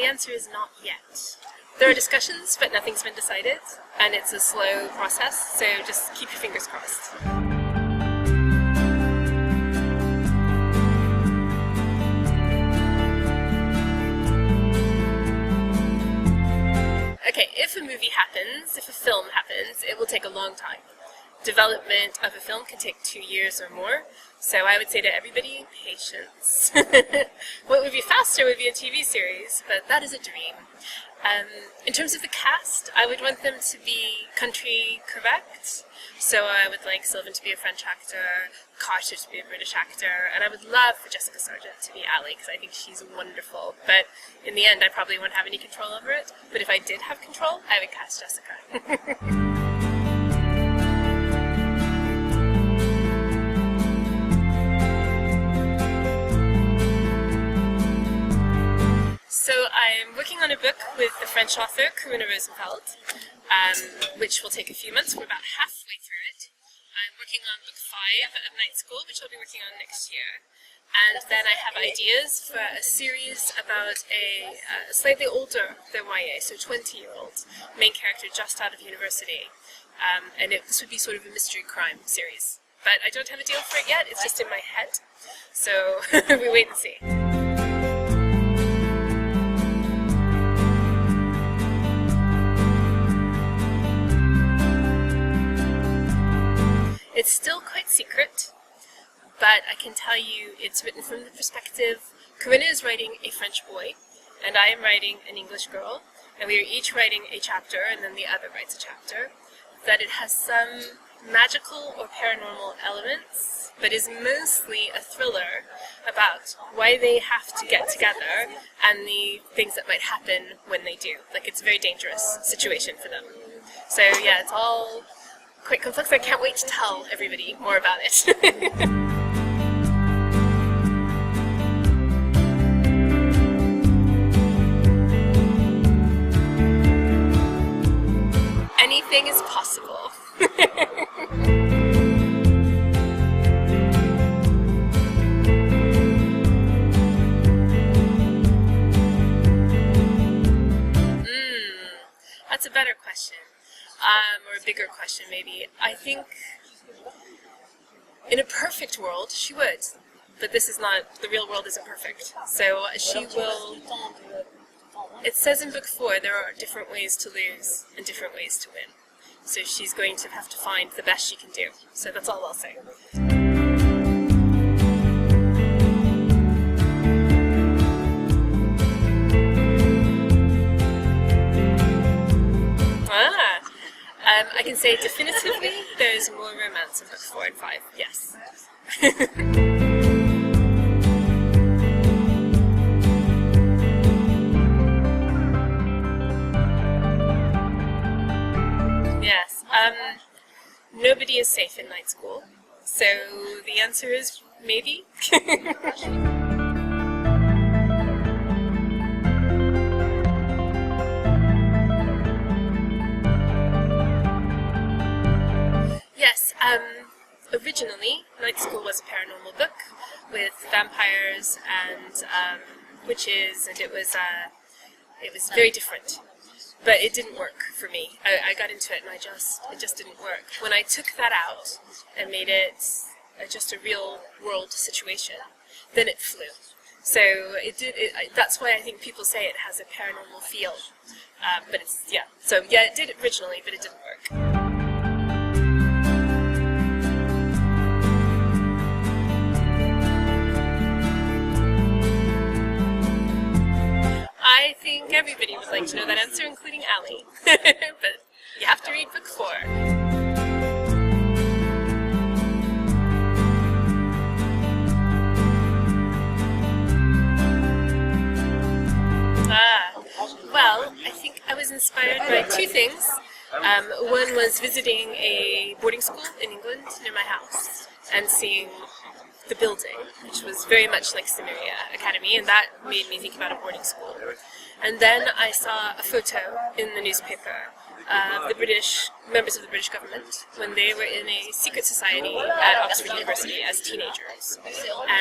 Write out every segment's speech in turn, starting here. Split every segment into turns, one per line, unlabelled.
answer is not yet. There are discussions, but nothing's been decided, and it's a slow process, so just keep your fingers crossed. Okay, if a movie happens, if a film happens, it will take a long time. Development of a film can take 2 years or more, so I would say to everybody, patience. What would be faster would be a TV series, but that is a dream. In terms of the cast, I would want them to be country correct, so I would like Sylvain to be a French actor, Carter to be a British actor, and I would love for Jessica Sargent to be Ali, because I think she's wonderful, but in the end I probably won't have any control over it, but if I did have control, I would cast Jessica. So I'm working on a book with the French author Karuna Rosenfeld, which will take a few months. We're about halfway through it. I'm working on book 5 of Night School, which I'll be working on next year. And then I have ideas for a series about a slightly older than YA, so 20-year-old, main character just out of university. This would be sort of a mystery crime series. But I don't have a deal for it yet, it's just in my head. So we wait and see. It's still quite secret, but I can tell you it's written from the perspective. Karuna is writing a French boy, and I am writing an English girl, and we are each writing a chapter, and then the other writes a chapter. That it has some magical or paranormal elements, but is mostly a thriller about why they have to get together and the things that might happen when they do. Like, it's a very dangerous situation for them. So yeah, it's all quite complex. I can't wait to tell everybody more about it. Anything is possible. That's a better question. Or a bigger question, maybe. I think in a perfect world, she would. But this is not, the real world isn't perfect. So she will, it says in book 4, there are different ways to lose and different ways to win. So she's going to have to find the best she can do. So that's all I'll say. I can say definitively there's more romance in books 4 and 5, yes. Yes, nobody is safe in night school, so the answer is maybe. Yes, originally, Night School was a paranormal book with vampires and witches, and it was very different. But it didn't work for me. I got into it and it just didn't work. When I took that out and made it just a real world situation, then it flew. So that's why I think people say it has a paranormal feel. But it's, yeah. So yeah, it did originally, but it didn't work. I think everybody would like to know that answer, including Ali. But you have to read book 4. Well, I think I was inspired by 2 things. One was visiting a boarding school in England near my house and seeing the building, which was very much like Cimmeria Academy, and that made me think about a boarding school. And then I saw a photo in the newspaper the British members of the British government when they were in a secret society at Oxford University as teenagers.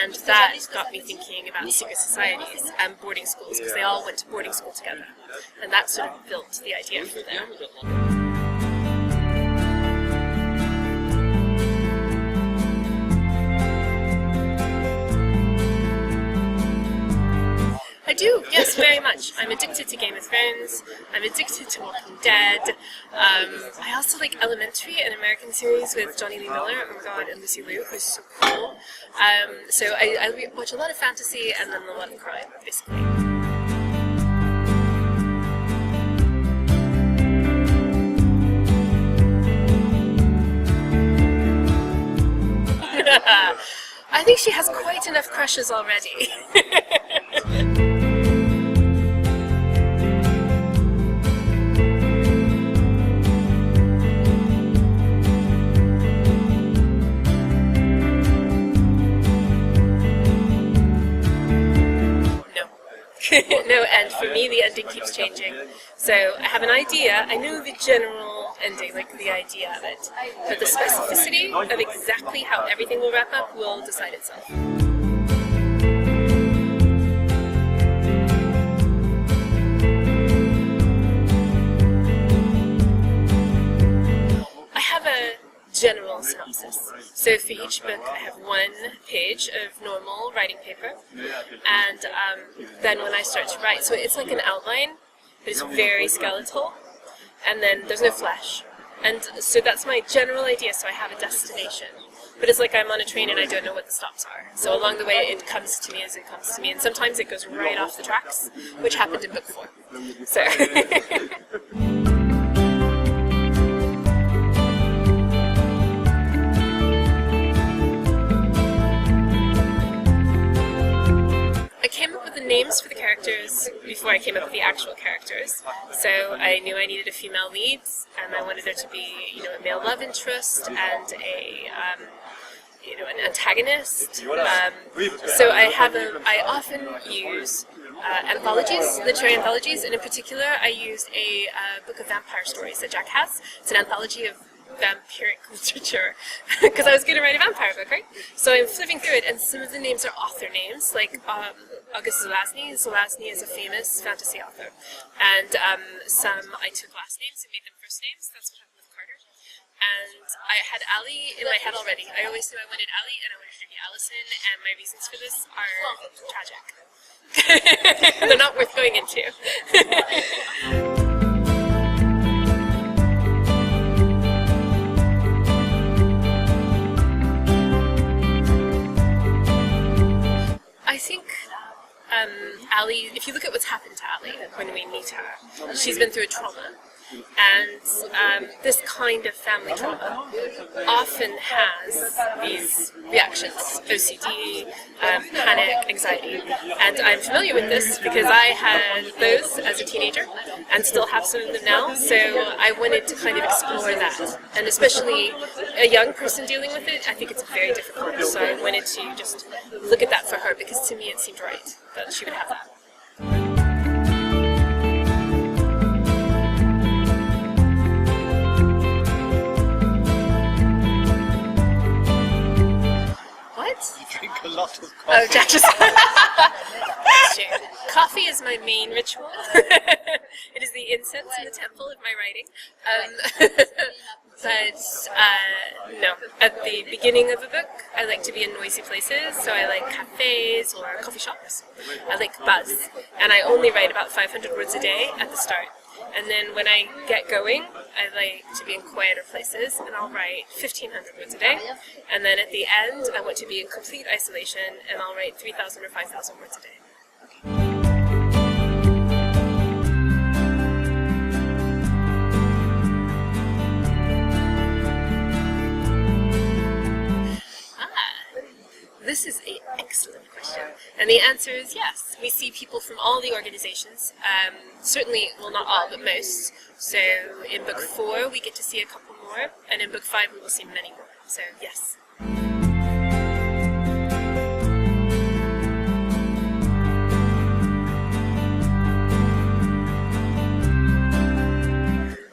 And that got me thinking about secret societies and boarding schools, because they all went to boarding school together. And that sort of built the idea from there. I do, yes, very much. I'm addicted to Game of Thrones. I'm addicted to Walking Dead. I also like Elementary, an American series with Johnny Lee Miller, oh my god, and Lucy Liu, who's so cool. So I watch a lot of fantasy and then a lot of crime, basically. I think she has quite enough crushes already. No, and for me the ending keeps changing. So I have an idea, I know the general ending, like the idea of it, but the specificity of exactly how everything will wrap up will decide itself. I have a general synopsis. So for each book I have one page of normal writing paper, and then when I start to write, so it's like an outline, but it's very skeletal, and then there's no flesh. And so that's my general idea, so I have a destination. But it's like I'm on a train and I don't know what the stops are. So along the way it comes to me as it comes to me, and sometimes it goes right off the tracks, which happened in book 4. So I came up with the names for the characters before I came up with the actual characters. So I knew I needed a female lead, and I wanted there to be, a male love interest and an antagonist. So I often use anthologies, literary anthologies, and in particular I used a book of vampire stories that Jack has. It's an anthology of vampiric literature, because I was going to write a vampire book, right? So I'm flipping through it, and some of the names are author names, like August Zelazny. Zelazny is a famous fantasy author, and some I took last names and made them first names. That's what happened with Carter. And I had Ali in my head already. I always knew I wanted Ali, and I wanted her to be Allison, and my reasons for this are tragic. They're not worth going into. I think Ali, if you look at what's happened to Ali when we meet her, she's been through a trauma. And this kind of family trauma often has these reactions: OCD, panic, anxiety. And I'm familiar with this because I had those as a teenager and still have some of them now. So I wanted to kind of explore that. And especially a young person dealing with it, I think it's very difficult. So I wanted to just look at that for her, because to me it seemed right that she would have that.
You drink a lot of coffee.
Oh, Jack just... That's true. Coffee is my main ritual. It is the incense in the temple of my writing. No. At the beginning of a book, I like to be in noisy places, so I like cafes or coffee shops. I like buzz. And I only write about 500 words a day at the start. And then when I get going, I like to be in quieter places, and I'll write 1,500 words a day. And then at the end, I want to be in complete isolation, and I'll write 3,000 or 5,000 words a day. This is an excellent question. And the answer is yes. We see people from all the organizations, certainly, well, not all, but most. So in book 4, we get to see a couple more, and in book 5, we will see many more. So yes.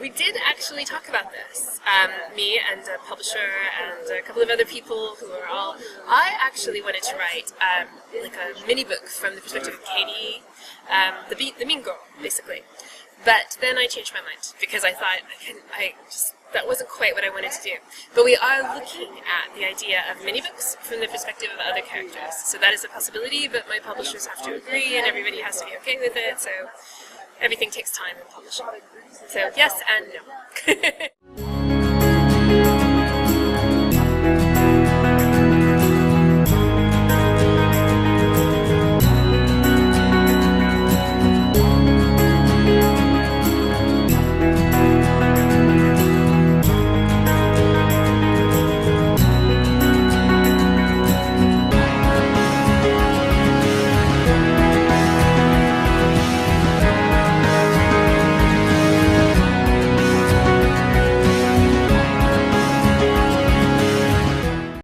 We did actually talk about this. Me and a publisher and a couple of other people who are all... I actually wanted to write like a mini book from the perspective of Katie, the mean girl, basically. But then I changed my mind because I thought that wasn't quite what I wanted to do. But we are looking at the idea of mini books from the perspective of other characters. So that is a possibility, but my publishers have to agree and everybody has to be okay with it. So everything takes time in publishing. So yes and no.